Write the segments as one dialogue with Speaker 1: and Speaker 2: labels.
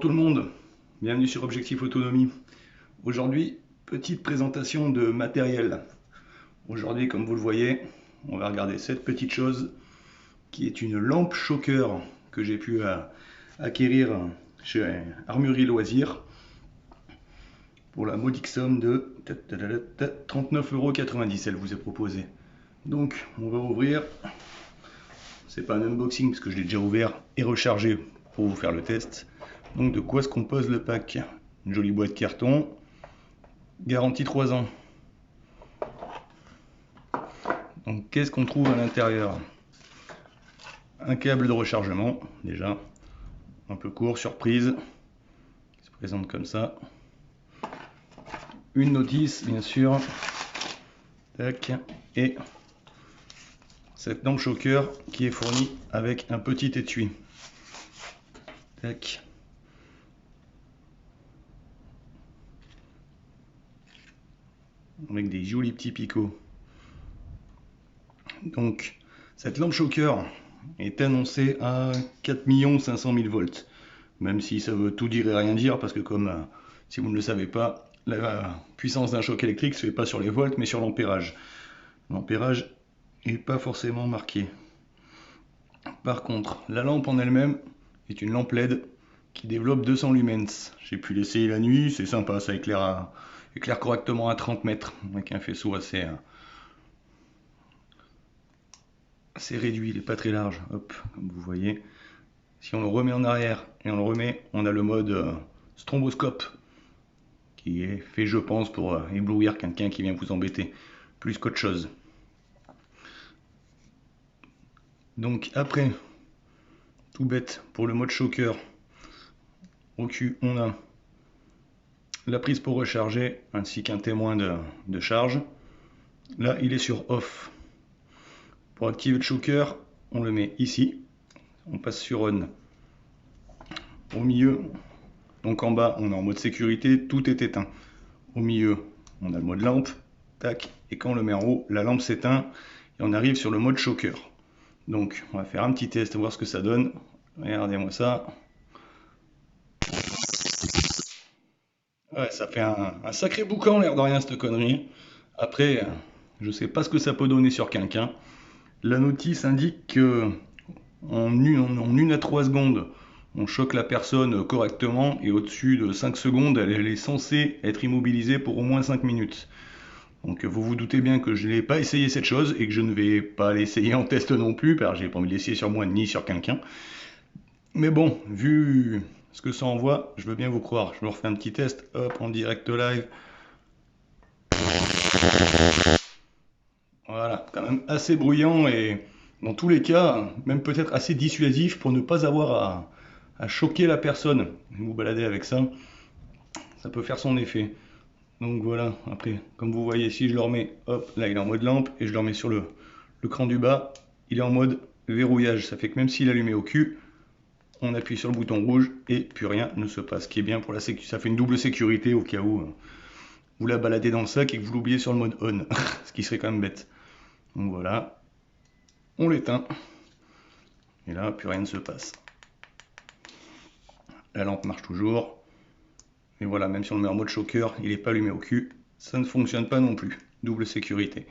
Speaker 1: tout le monde, bienvenue sur Objectif Autonomie. Aujourd'hui, petite présentation de matériel. Aujourd'hui, comme vous le voyez, on va regarder cette petite chose qui est une lampe choker que j'ai pu acquérir chez Armurerie Loisirs pour la modique somme de 39,90 €. Elle vous est proposée. Donc, on va ouvrir. C'est pas un unboxing parce que je l'ai déjà ouvert et rechargé pour vous faire le test. Donc de quoi se compose le pack? Une jolie boîte carton, garantie 3 ans. Donc qu'est-ce qu'on trouve à l'intérieur? Un câble de rechargement, déjà, un peu court, surprise, qui se présente comme ça. Une notice, bien sûr. Tac. Et cette lampe choker qui est fournie avec un petit étui. Tac. Avec des jolis petits picots. Donc, cette lampe choker est annoncée à 4 500 000 volts. Même si ça veut tout dire et rien dire, parce que comme si vous ne le savez pas, la puissance d'un choc électrique ne se fait pas sur les volts, mais sur l'ampérage. L'ampérage n'est pas forcément marqué. Par contre, la lampe en elle-même est une lampe LED qui développe 200 lumens. J'ai pu l'essayer la nuit, c'est sympa, ça éclaire correctement à 30 mètres, avec un faisceau assez réduit, il n'est pas très large, hop, comme vous voyez. Si on le remet en arrière et on le remet, on a le mode stromboscope, qui est fait, je pense, pour éblouir quelqu'un qui vient vous embêter, plus qu'autre chose. Donc après, tout bête, pour le mode choker, au cul, on a la prise pour recharger, ainsi qu'un témoin de charge. Là, il est sur off. Pour activer le choker, on le met ici. On passe sur on. Au milieu, donc en bas, on est en mode sécurité, tout est éteint. Au milieu, on a le mode lampe, tac, et quand on le met en haut, la lampe s'éteint et on arrive sur le mode choker. Donc, on va faire un petit test, voir ce que ça donne. Regardez-moi ça. Ouais, ça fait un sacré boucan, l'air de rien, cette connerie. Après, je sais pas ce que ça peut donner sur quelqu'un. La notice indique que en 1 à 3 secondes, on choque la personne correctement et au-dessus de 5 secondes, elle est censée être immobilisée pour au moins 5 minutes. Donc vous vous doutez bien que je n'ai pas essayé cette chose et que je ne vais pas l'essayer en test non plus, car j'ai pas envie de l'essayer sur moi ni sur quelqu'un. Mais bon, vu ce que ça envoie, je veux bien vous croire. Je me refais un petit test, hop, en direct live. Voilà, quand même assez bruyant et dans tous les cas, même peut-être assez dissuasif pour ne pas avoir à choquer la personne. Vous baladez avec ça, ça peut faire son effet. Donc voilà, après, comme vous voyez, si je le remets, hop, là il est en mode lampe, et je le remets sur le cran du bas, il est en mode verrouillage. Ça fait que même s'il est allumé au cul, on appuie sur le bouton rouge et plus rien ne se passe. Ce qui est bien pour la sécurité, ça fait une double sécurité au cas où vous la baladez dans le sac et que vous l'oubliez sur le mode on, ce qui serait quand même bête. Donc voilà, on l'éteint, et là, plus rien ne se passe. La lampe marche toujours. Et voilà, même si on le met en mode choker, il n'est pas allumé au cul, ça ne fonctionne pas non plus. Double sécurité.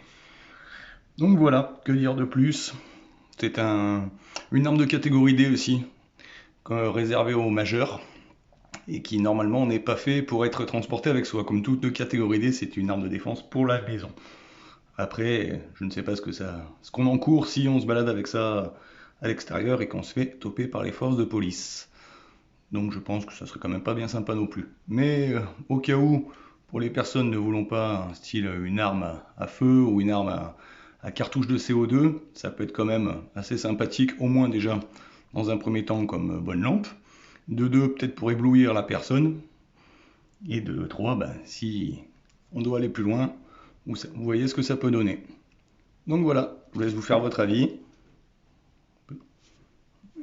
Speaker 1: Donc voilà, que dire de plus? C'est une arme de catégorie D aussi, réservée aux majeurs, et qui normalement n'est pas fait pour être transporté avec soi. Comme toute de catégorie D, c'est une arme de défense pour la maison. Après, je ne sais pas ce qu'on encourt si on se balade avec ça à l'extérieur et qu'on se fait toper par les forces de police. Donc je pense que ça serait quand même pas bien sympa non plus. Mais au cas où, pour les personnes ne voulant pas style une arme à feu ou une arme à cartouche de CO2, ça peut être quand même assez sympathique, au moins déjà dans un premier temps comme bonne lampe. De deux, peut-être pour éblouir la personne. Et de trois, si on doit aller plus loin, vous voyez ce que ça peut donner. Donc voilà, je vous laisse vous faire votre avis.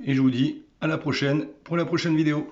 Speaker 1: Et je vous dis à la prochaine pour la prochaine vidéo.